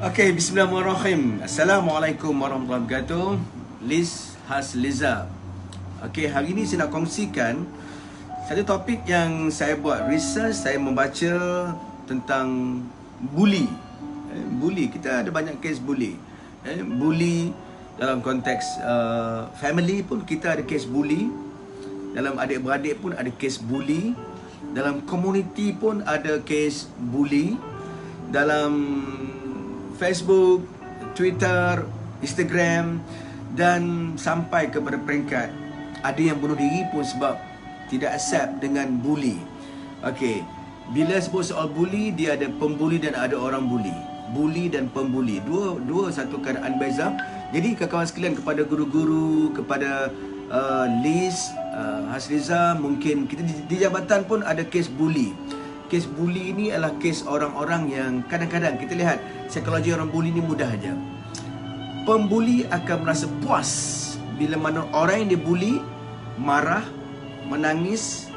Okey, bismillahirrahmanirrahim. Assalamualaikum warahmatullahi wabarakatuh. Liz Hasliza. Okey, hari ini saya nak kongsikan satu topik yang saya buat research, saya membaca tentang bully. Bully, kita ada banyak kes bully. Bully dalam konteks family pun kita ada kes bully. Dalam adik-beradik pun ada kes bully. Dalam komuniti pun ada kes bully. Dalam Facebook, Twitter, Instagram, dan sampai kepada peringkat ada yang bunuh diri pun sebab tidak accept dengan bully. Okey, bila sebut soal bully, dia ada pembuli dan ada orang bully. Bully dan pembuli, dua satu keadaan beza. Jadi kawan-kawan sekalian, kepada guru-guru, kepada Liz Hasliza, mungkin kita di jabatan pun ada kes bully. Kes bully ini adalah kes orang-orang yang kadang-kadang kita lihat psikologi orang bully ni mudah aja. Pembuli akan merasa puas bila mana orang yang dibuli marah, menangis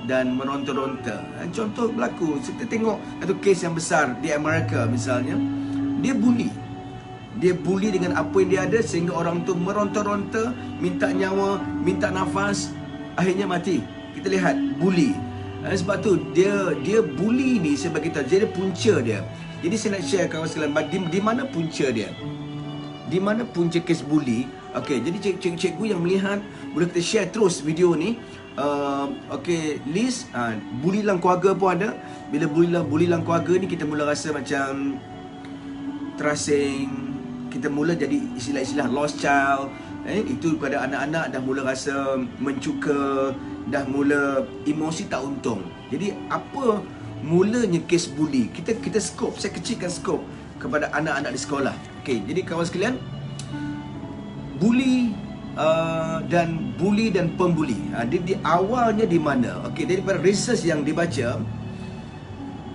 dan meronta-ronta. Contoh berlaku, kita tengok satu kes yang besar di Amerika misalnya. Dia bully. Dia bully dengan apa yang dia ada sehingga orang tu meronta-ronta, minta nyawa, minta nafas, akhirnya mati. Kita lihat bully. Sebab tu dia bully ni, saya bagi tahu dia punca dia. Jadi saya nak share kawan sekalian di mana punca dia. Di mana punca kes bully? Okey, jadi cikgu yang melihat boleh kita share terus video ni. Okey, Liz, bully dalam keluarga pun ada. Bila bully dalam keluarga ni, kita mula rasa macam terasing. Kita mula jadi istilah-istilah lost child. Itu pada anak-anak dah mula rasa mencuka, dah mula emosi tak untung. Jadi apa mulanya kes bully? Kita skop, saya kecilkan skop kepada anak-anak di sekolah. Okey, jadi kawan sekalian, bully dan pembuli. Di awalnya di mana? Okey, daripada research yang dibaca,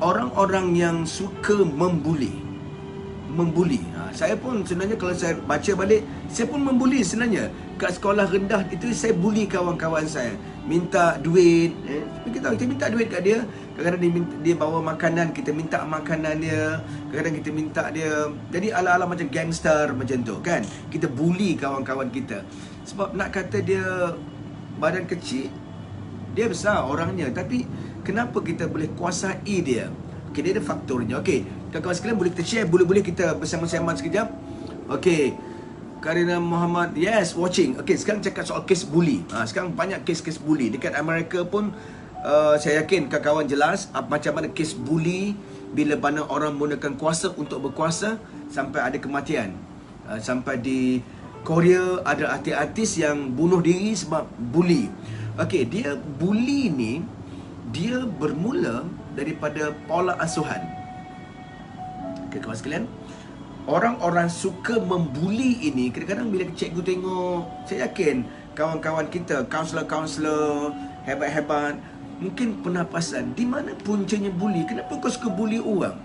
orang-orang yang suka membuli. Saya pun sebenarnya kalau saya baca balik, saya pun membuli sebenarnya. Kat sekolah rendah itu saya bully kawan-kawan saya. Minta duit, kita minta duit kat dia. Kadang-kadang dia bawa makanan, kita minta makanan dia. Kadang-kadang kita minta dia. Jadi ala-ala macam gangster macam tu kan. Kita bully kawan-kawan kita. Sebab nak kata dia badan kecil, dia besar orangnya. Tapi kenapa kita boleh kuasai dia? Okey, dia ada faktornya. Okey, kawan-kawan sekalian, boleh kita share, boleh kita bersama-sama sekejap. Okey, Karina Muhammad, yes, watching. Okey, sekarang cakap soal kes bully. Sekarang banyak kes-kes bully. Dekat Amerika pun, saya yakin kawan-kawan jelas macam mana kes bully bila mana orang menggunakan kuasa untuk berkuasa sampai ada kematian. Sampai di Korea ada artis-artis yang bunuh diri sebab bully. Okey, dia bully ni, dia bermula daripada pola asuhan. Okay, kawan sekalian, orang-orang suka membuli ini, kadang-kadang bila cikgu tengok, saya yakin kawan-kawan kita, kaunselor-kaunselor hebat-hebat, mungkin pernah perasan di mana puncanya bully. Kenapa kau suka bully orang?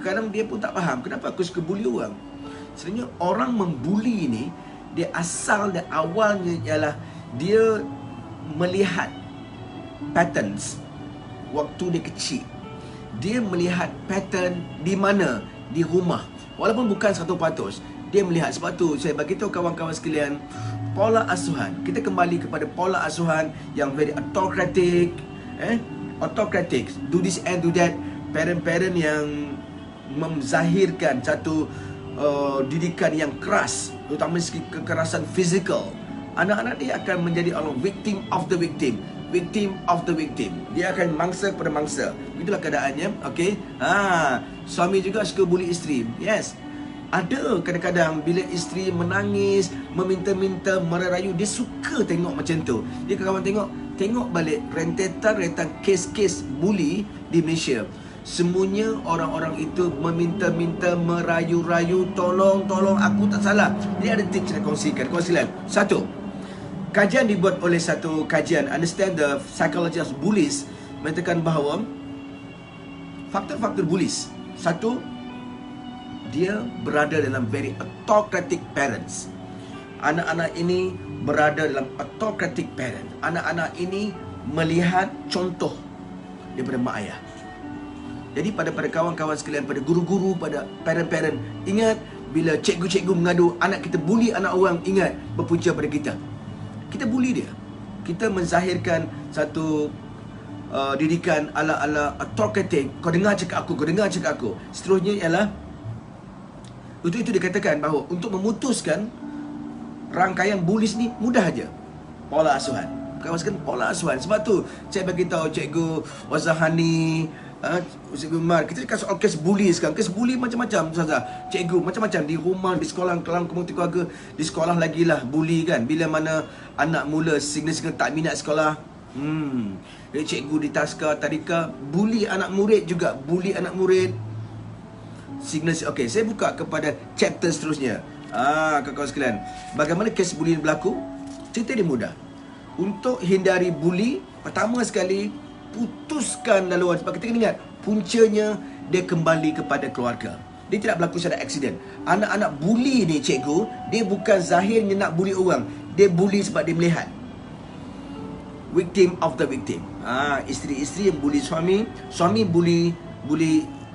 Kadang dia pun tak faham kenapa aku suka bully orang. Sebenarnya orang membuli ini, dia asal dan awalnya ialah dia melihat patterns waktu dia kecil. Dia melihat pattern di mana? Di rumah. Walaupun bukan 100%, dia melihat. Sebab tu saya bagi tahu kawan-kawan sekalian, pola asuhan. Kita kembali kepada pola asuhan yang very autocratic, autocratic, do this and do that. Parent-parent yang menzahirkan satu didikan yang keras, terutama segi kekerasan fizikal. Anak-anak dia akan menjadi victim of the victim. Victim of the victim. Dia akan mangsa kepada mangsa. Itulah keadaannya. Okey. Suami juga suka bully isteri. Yes. Ada kadang-kadang bila isteri menangis, meminta-minta, merayu, dia suka tengok macam tu. Dia kawan tengok balik rentetan kes-kes bully di Malaysia. Semuanya orang-orang itu meminta-minta, merayu-rayu, tolong aku tak salah. Dia ada tips nak kongsikan. Satu, kajian dibuat oleh satu kajian Understand the Psychology of Bullies mengatakan bahawa faktor-faktor bullies. Satu, dia berada dalam very autocratic parents. Anak-anak ini berada dalam autocratic parent. Anak-anak ini melihat contoh daripada mak ayah. Jadi pada kawan-kawan sekalian, pada guru-guru, pada parent-parent, ingat bila cikgu-cikgu mengadu anak kita bully anak orang, ingat berpunca pada kita. Kita bully dia. Kita menzahirkan satu didikan ala-ala authoritative. Kau dengar cakap aku, kau dengar cakap aku. Seterusnya ialah, untuk itu dikatakan bahawa untuk memutuskan rangkaian bullies ni mudah aja. Pola asuhan. Kawasan pola asuhan. Sebab tu saya bagi tahu cikgu Wazahani, Cikgu Umar, kita cakap soal kes bully sekarang. Kes bully macam-macam, Ustazah. Cikgu, macam-macam. Di rumah, di sekolah, dalam komuniti keluarga. Di sekolah lagi lah bully kan. Bila mana anak mula signal-signal tak minat sekolah. Cikgu di taska, tadika, bully anak murid juga. Bully anak murid. Signal. Okey, saya buka kepada chapter seterusnya. Kawan-kawan sekalian, bagaimana kes bully berlaku? Cerita dia mudah. Untuk hindari bully, pertama sekali, putuskan laluan. Sebab kita kena ingat, puncanya dia kembali kepada keluarga. Dia tidak berlaku secara aksiden. Anak-anak bully ni cikgu, dia bukan zahirnya nak bully orang. Dia bully sebab dia melihat victim of the victim. Isteri-isteri yang bully suami, suami bully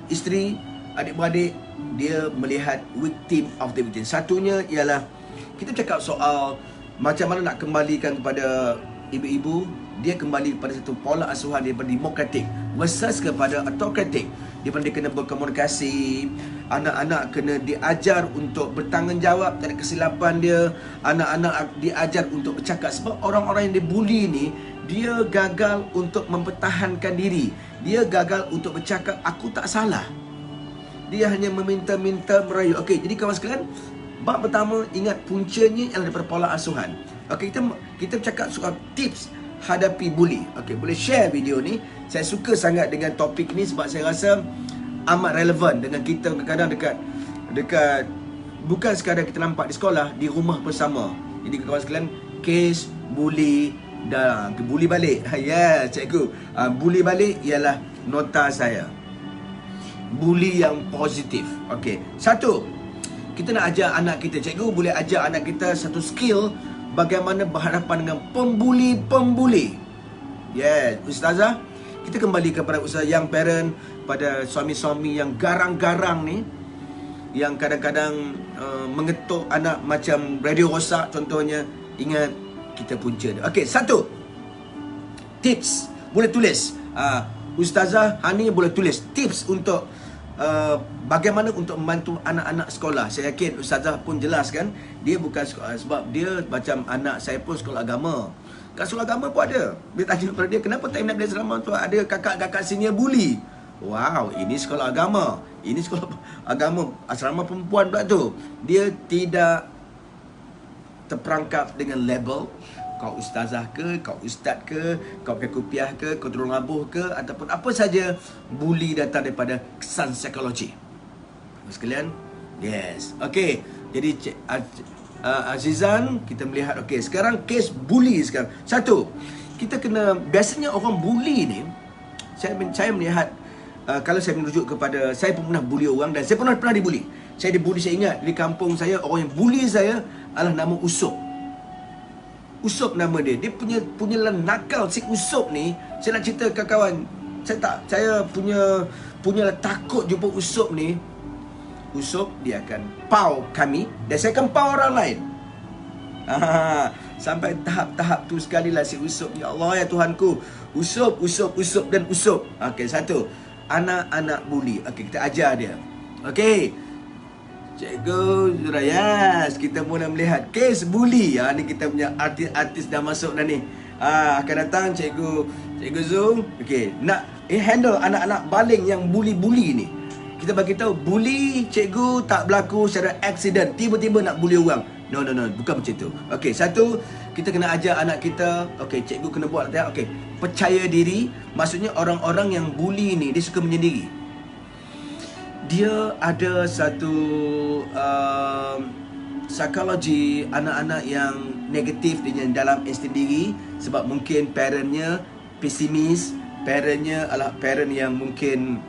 isteri, adik-beradik, dia melihat victim of the victim. Satunya ialah kita cakap soal macam mana nak kembalikan kepada ibu-ibu. Dia kembali kepada satu pola asuhan daripada demokratik versus kepada autokratik. Di mana dia kena berkomunikasi, anak-anak kena diajar untuk bertanggungjawab terhadap kesilapan dia. Anak-anak diajar untuk bercakap. Sebab orang-orang yang dibuli ni, dia gagal untuk mempertahankan diri. Dia gagal untuk bercakap, aku tak salah. Dia hanya meminta-minta, merayu. Okey, jadi kawan sekalian, bab pertama, ingat puncanya adalah daripada pola asuhan. Okey, kita cakap soal tips hadapi bully. Okey, boleh share video ni. Saya suka sangat dengan topik ni sebab saya rasa amat relevan dengan kita kadang-kadang dekat bukan sekadar kita nampak di sekolah, di rumah bersama. Jadi kawan sekalian, kes bully dah bully balik. Ya, cikgu. Bully balik ialah nota saya. Bully yang positif. Okey. Satu, kita nak ajar anak kita, cikgu boleh ajar anak kita satu skill bagaimana berhadapan dengan pembuli-pembuli. Yes, Ustazah, kita kembali kepada Ustazah yang parent, pada suami-suami yang garang-garang ni, yang kadang-kadang mengetuk anak macam radio rosak contohnya. Ingat, kita punca dia. Okey, satu, tips, boleh tulis. Ustazah Hani boleh tulis tips untuk bagaimana untuk membantu anak-anak sekolah. Saya yakin Ustazah pun jelas kan, dia bukan sekolah, sebab dia macam anak saya pun sekolah agama. Kat sekolah agama pun ada. Dia tanya kepada dia, kenapa tak nak belajar asrama tu? Ada kakak-kakak senior bully. Wow, ini sekolah agama. Ini sekolah agama, asrama perempuan pula tu. Dia tidak terperangkap dengan label. Kau ustazah ke, kau ustaz ke, kau pakai kopiah ke, kau turun labuh ke, ataupun apa saja, bully datang daripada kesan psikologi. Sekalian, yes. Okey, jadi Azizan, kita melihat, okey, sekarang kes bully sekarang. Satu, kita kena, biasanya orang bully ni, saya melihat, kalau saya merujuk kepada, saya pun pernah bully orang dan saya pernah dibully. Saya dibully, saya ingat, di kampung saya, orang yang bully saya adalah nama Usup. Usup nama dia. Dia punya nakal si Usup ni. Saya nak cerita ke kawan. Saya punya takut jumpa Usup ni. Usup dia akan pau kami dan saya akan pau orang lain. Sampai tahap-tahap tu sekali lah si Usup. Ya Allah, ya Tuhanku. Usup dan Usup. Okey, satu, anak-anak bully. Okey, kita ajar dia. Okey, Cikgu Zurayas, kita mula melihat kes bully. Ni kita punya artis-artis dah masuk dah ni. Akan datang Cikgu Zoom. Okey, nak handle anak-anak baling yang bully-bully ni. Kita bagi tahu bully cikgu tak berlaku secara accident. Tiba-tiba nak bully orang. No, bukan macam tu. Okey, satu, kita kena ajar anak kita. Okey, cikgu kena buat. Okey, percaya diri. Maksudnya orang-orang yang bully ni, dia suka menyendiri. Dia ada satu psikologi anak-anak yang negatif dengan dalam sendiri. Sebab mungkin parentnya pesimis, parentnya adalah parent yang mungkin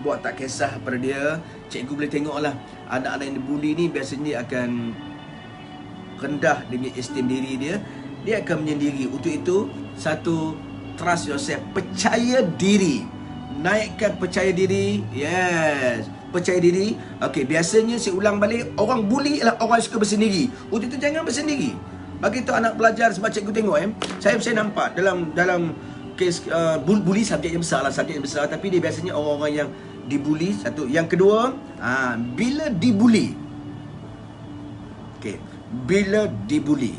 buat tak kisah pada dia. Cikgu boleh tengoklah, anak-anak yang dibuli ni biasanya akan rendah dengan esteem diri dia. Dia akan menyendiri. Untuk itu, satu, trust yourself, percaya diri. naikkan percaya diri. Yes, percaya diri. Okey, biasanya saya ulang balik, orang bully ialah orang suka bersendiri. Untuk itu jangan bersendiri. Bagi tu anak belajar, sebab cikgu tengok saya nampak dalam kes bully, subjek yang besar lah, subjek yang besar, tapi dia biasanya orang-orang yang dibuli. Satu. Yang kedua, bila dibuli. Okey, bila dibuli,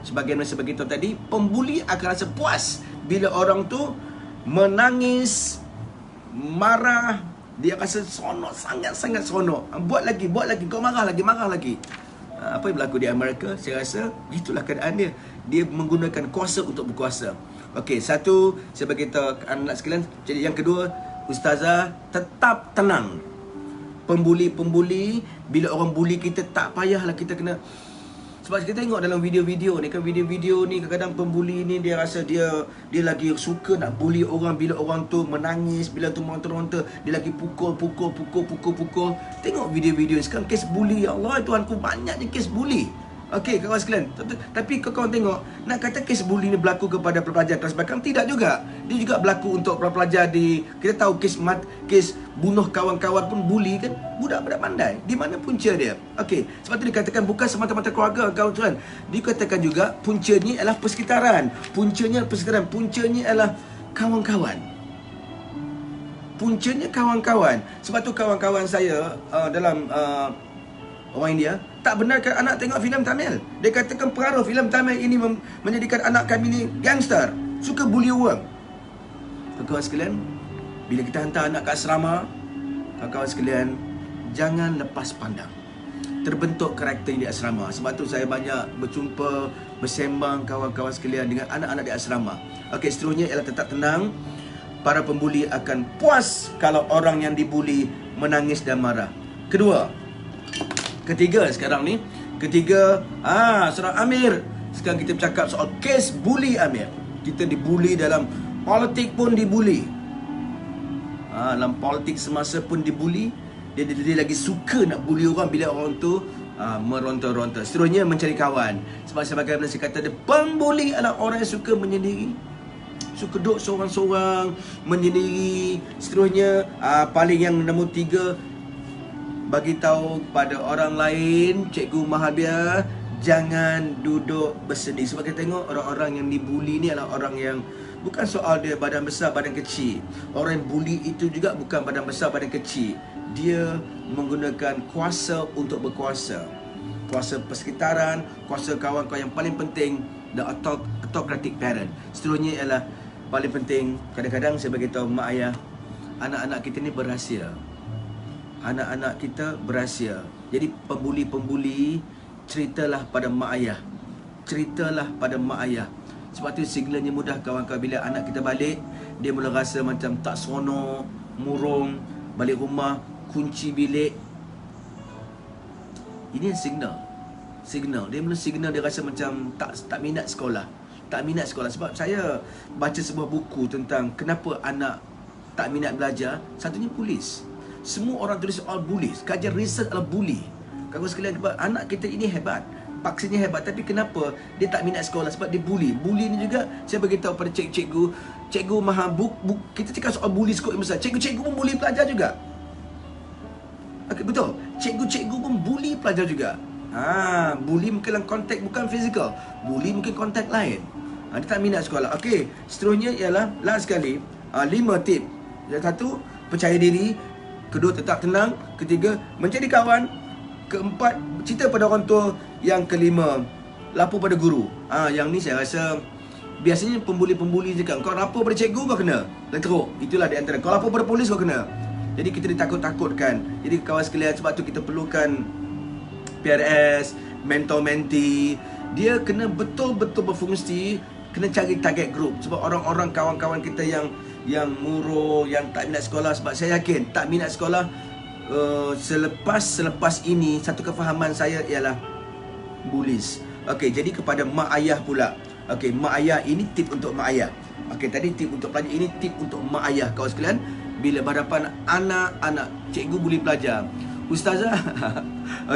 sebagaimana saya beritahu tadi, pembuli akan rasa puas bila orang tu menangis, marah, dia rasa seronok, sangat-sangat seronok. Buat lagi, kau marah lagi. Apa yang berlaku di Amerika, saya rasa itulah keadaan dia. Dia menggunakan kuasa untuk berkuasa. Okey, satu, saya beritahu anak sekalian. Jadi yang kedua, ustazah tetap tenang. Pembuli, bila orang bully kita, tak payahlah kita kena. Sebab kita tengok dalam video-video ni kan, video-video ni kadang-kadang pembuli ni dia rasa dia lagi suka nak bully orang bila orang tu menangis, bila tu meronta-ronta, dia lagi pukul. Tengok video-video ni sekarang, kes bully, ya Allah Tuhanku, banyaknya kes bully. Okey, kawan sekalian. Tapi kawan tengok, nak kata kes bully ni berlaku kepada pelajar kelas belakang, tidak juga. Dia juga berlaku untuk pelajar di, kita tahu kes bunuh kawan-kawan pun bully kan, budak-budak pandai. Di mana punca dia? Okey, sebab tu dikatakan bukan semata-mata keluarga, kawan tuan. Dikatakan juga puncanya adalah persekitaran. Puncanya adalah kawan-kawan. Puncanya kawan-kawan. Sebab tu kawan-kawan saya dalam orang India tak benarkan anak tengok filem Tamil. Dia katakan pengaruh filem Tamil ini menjadikan anak kami ni gangster, suka bully orang. Kawan-kawan sekalian, bila kita hantar anak ke asrama, kawan-kawan sekalian, jangan lepas pandang terbentuk karakter di asrama. Sebab tu saya banyak berjumpa, bersembang kawan-kawan sekalian dengan anak-anak di asrama. Okey, seterusnya ialah tetap tenang. Para pembuli akan puas kalau orang yang dibuli menangis dan marah. Ketiga sekarang ni. Surah Amir. Sekarang kita bercakap soal kes bully Amir. Kita dibuli dalam politik pun dibuli. Dalam politik semasa pun dibuli. Dia lagi suka nak bully orang bila orang tu meronta-ronta. Seterusnya mencari kawan. Sebab sebagaimana saya kata, pembuli adalah orang yang suka menyendiri, suka duduk seorang-seorang, menyendiri. Seterusnya paling yang nombor 3, bagi tahu pada orang lain, Cikgu Mahabir, jangan duduk bersedih. Sebab kita tengok orang-orang yang dibuli ni adalah orang yang bukan soal dia badan besar, badan kecil. Orang yang bully itu juga bukan badan besar, badan kecil. Dia menggunakan kuasa untuk berkuasa. Kuasa persekitaran, kuasa kawan-kawan. Yang paling penting, the autocratic parent. Seterusnya ialah paling penting, kadang-kadang saya beritahu mak ayah, anak-anak kita ni berrahsia. Anak-anak kita berahsia. Jadi pembuli-pembuli, ceritalah pada mak ayah. Sebab tu signalnya mudah kawan-kawan. Bila anak kita balik, dia mula rasa macam tak seronok, murung, balik rumah, kunci bilik. Ini signal. Dia mula signal, dia rasa macam tak minat sekolah. Sebab saya baca sebuah buku tentang kenapa anak tak minat belajar. Satunya polis. Semua orang tulis soal bully. Kajian research adalah bully. Kawan sekalian, anak kita ini hebat, paksanya hebat, tapi kenapa dia tak minat sekolah? Sebab dia bully. Bully ni juga saya beritahu pada cikgu maha kita cakap soal bully skop yang besar. Cikgu pun bully pelajar juga. Okay, betul. Cikgu pun bully pelajar juga. Bully mungkin dalam konteks bukan fizikal. Bully mungkin konteks lain. Dia tak minat sekolah. Okey, seterusnya ialah last sekali, 5 tip. Yang satu, percaya diri. Kedua, tetap tenang. Ketiga, mencari kawan. Keempat, cerita pada orang tua. Yang kelima, lapor pada guru. Yang ni saya rasa biasanya pembuli-pembuli cakap, kau lapor pada cikgu kau kena teruk. Itulah di antara. Kau lapor pada polis kau kena. Jadi kita ditakut-takutkan. Jadi kawan sekalian, sebab tu kita perlukan PRS, mentor-mentee. Dia kena betul-betul berfungsi. Kena cari target group. Sebab orang-orang kawan-kawan kita yang murung, yang tak minat sekolah. Sebab saya yakin tak minat sekolah, selepas ini, satu kefahaman saya ialah bullies. Okey, jadi kepada mak ayah pula. Okey, mak ayah, ini tip untuk mak ayah. Okey, tadi tip untuk pelajar, ini tip untuk mak ayah kawan sekalian. Bila berhadapan anak-anak, cikgu bully pelajar, ustazah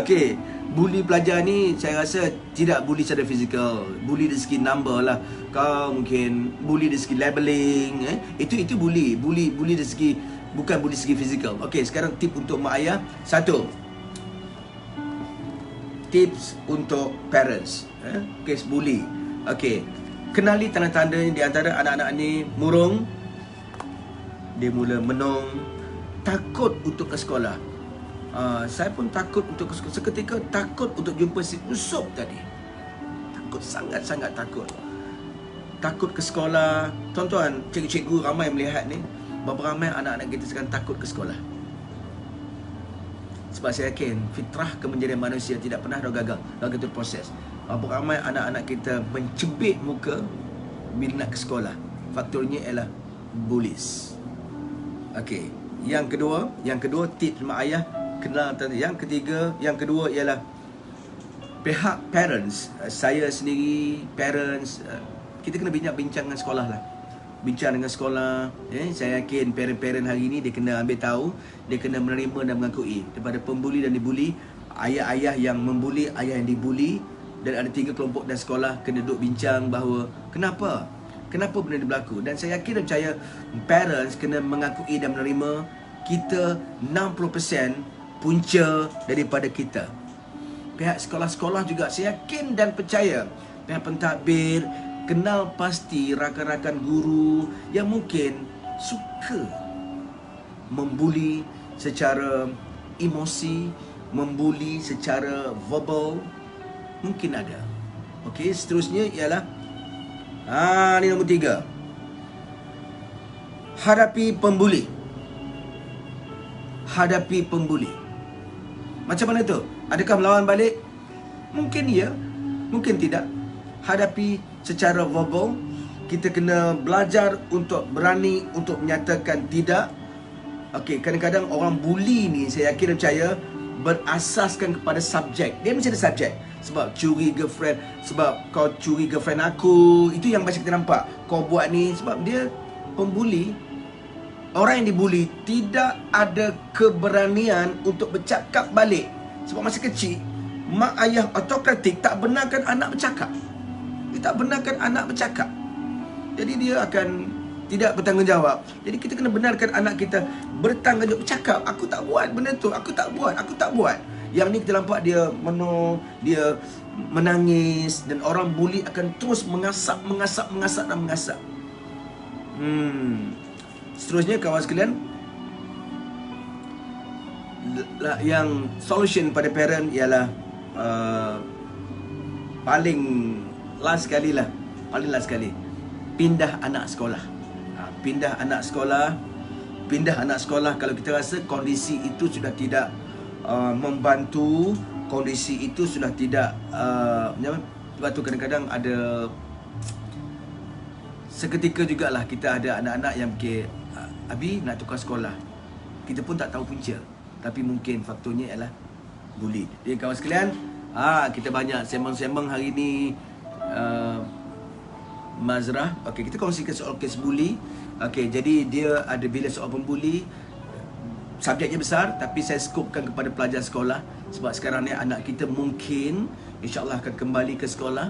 okey, Bully pelajar ni saya rasa tidak bully secara fizikal, bully dari segi number lah. Kau mungkin bully dari segi labeling, itu bully dari segi, bukan bully segi fizikal. Okey, sekarang tip untuk mak ayah. Satu, tips untuk parents, kes bully. Okey, kenali tanda-tandanya. Di antara anak-anak ni murung, dia mula menung, takut untuk ke sekolah. Saya pun takut untuk ke sekolah. Seketika takut untuk jumpa si Usop tadi. Takut, sangat-sangat takut. Takut ke sekolah. Tuan-tuan, cikgu-cikgu ramai melihat ni, berapa ramai anak-anak kita sekarang takut ke sekolah. Sebab saya yakin fitrah kemenjadian manusia tidak pernah gagal itu proses. Berapa ramai anak-anak kita mencebik muka bila nak ke sekolah. Faktornya ialah bullies. Okey, yang kedua tips mak ayah, kenal tanda. Yang kedua ialah pihak parents. Saya sendiri parents, kita kena bincang dengan sekolah lah. Bincang dengan sekolah. Saya yakin parent-parent hari ni dia kena ambil tahu, dia kena menerima dan mengakui daripada pembuli dan dibuli, ayah-ayah yang membuli, ayah yang dibuli, dan ada 3 kelompok dan sekolah kena duduk bincang bahawa kenapa benda ni berlaku. Dan saya yakin dan percaya parents kena mengakui dan menerima kita 60% punca daripada kita. Pihak sekolah-sekolah juga saya yakin dan percaya, pihak pentadbir kenal pasti rakan-rakan guru yang mungkin suka membuli secara emosi, membuli secara verbal, mungkin ada. Okey, seterusnya ialah ni nombor 3. Hadapi pembuli. Hadapi pembuli. Macam mana tu? Adakah melawan balik? Mungkin ya, mungkin tidak. Hadapi secara verbal. Kita kena belajar untuk berani untuk menyatakan tidak. Okey, kadang-kadang orang bully ni saya yakin dan percaya berasaskan kepada subjek. Dia mesti ada subjek. Sebab curi girlfriend, sebab kau curi girlfriend aku, itu yang macam kita nampak. Kau buat ni sebab dia pembuli. Orang yang dibuli tidak ada keberanian untuk bercakap balik. Sebab masa kecil, mak ayah autokratik tak benarkan anak bercakap. Dia tak benarkan anak bercakap. Jadi dia akan tidak bertanggungjawab. Jadi kita kena benarkan anak kita bertanggungjawab bercakap. Aku tak buat benda tu, aku tak buat. Yang ni kita nampak dia menung, dia menangis, dan orang buli akan terus mengasap. Seterusnya kawan sekalian, yang solution pada parent ialah paling last sekali, pindah anak sekolah. Pindah anak sekolah kalau kita rasa kondisi itu sudah tidak membantu, kondisi itu sudah tidak sebab tu kadang-kadang ada seketika jugalah kita ada anak-anak yang fikir, Abi nak tukar sekolah. Kita pun tak tahu punca, tapi mungkin faktornya ialah bully. Jadi kawan sekalian, kita banyak sembang-sembang hari ni, Mazrah. Okey, kita kongsikan soal kes bully. Okey, jadi dia ada bila soal pembuli, subjeknya besar, tapi saya skopkan kepada pelajar sekolah. Sebab sekarang ni anak kita mungkin insya-Allah akan kembali ke sekolah.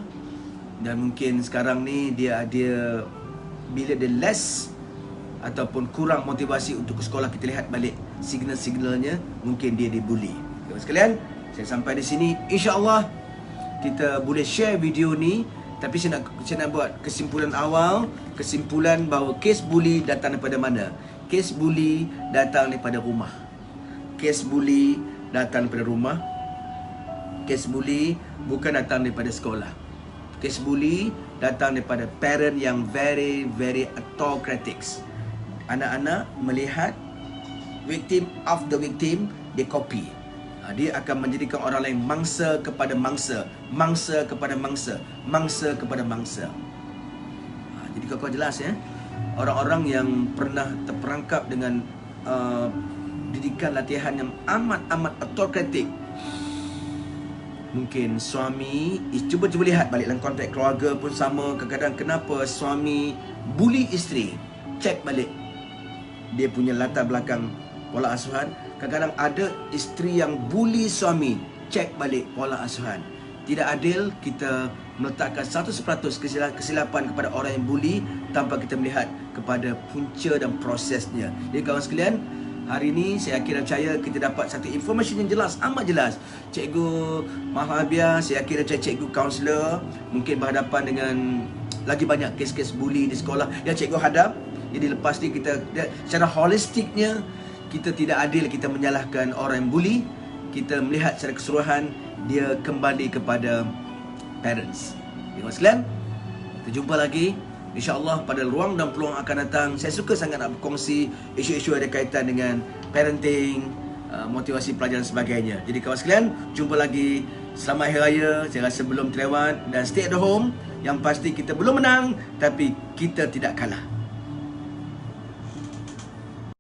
Dan mungkin sekarang ni dia bila dia less ataupun kurang motivasi untuk ke sekolah, kita lihat balik signal-signalnya, mungkin dia dibuli. Teman sekalian, saya sampai di sini. Insya-Allah kita boleh share video ni, tapi saya nak buat kesimpulan awal, kesimpulan bahawa kes bully datang daripada mana? Kes bully datang daripada rumah. Kes bully datang daripada rumah. Kes bully bukan datang daripada sekolah. Kes bully datang daripada parent yang very autocratic. Anak-anak melihat victim of the victim, dia copy. Dia akan menjadikan orang lain mangsa kepada mangsa, mangsa kepada mangsa, mangsa kepada mangsa. Jadi kau jelas ya, orang-orang yang pernah terperangkap dengan didikan latihan yang amat autokratik. Mungkin suami, cuba lihat balik dalam konteks keluarga pun sama. Kadang-kadang kenapa suami bully isteri? Cek balik dia punya latar belakang pola asuhan. Kadang-kadang ada isteri yang bully suami. cek balik pola asuhan. Tidak adil kita meletakkan 100% kesilapan kepada orang yang bully tanpa kita melihat kepada punca dan prosesnya. Jadi kawan sekalian, hari ini saya yakin dan percaya kita dapat satu informasi yang jelas, amat jelas. Cikgu Mahabiah, saya yakin dan cikgu kaunselor mungkin berhadapan dengan lagi banyak kes-kes bully di sekolah yang cikgu hadap. Jadi lepas ni kita secara holistiknya, kita tidak adil kita menyalahkan orang yang bully. Kita melihat secara keseluruhan dia kembali kepada parents. Terima kasih sekalian. Kita jumpa lagi InsyaAllah pada ruang dan peluang akan datang. Saya suka sangat nak berkongsi isu-isu ada kaitan dengan parenting, motivasi pelajaran dan sebagainya. Jadi kawan sekalian, jumpa lagi. Selamat Hari Raya. Saya rasa belum terlewat. Dan stay at home. Yang pasti kita belum menang, tapi kita tidak kalah.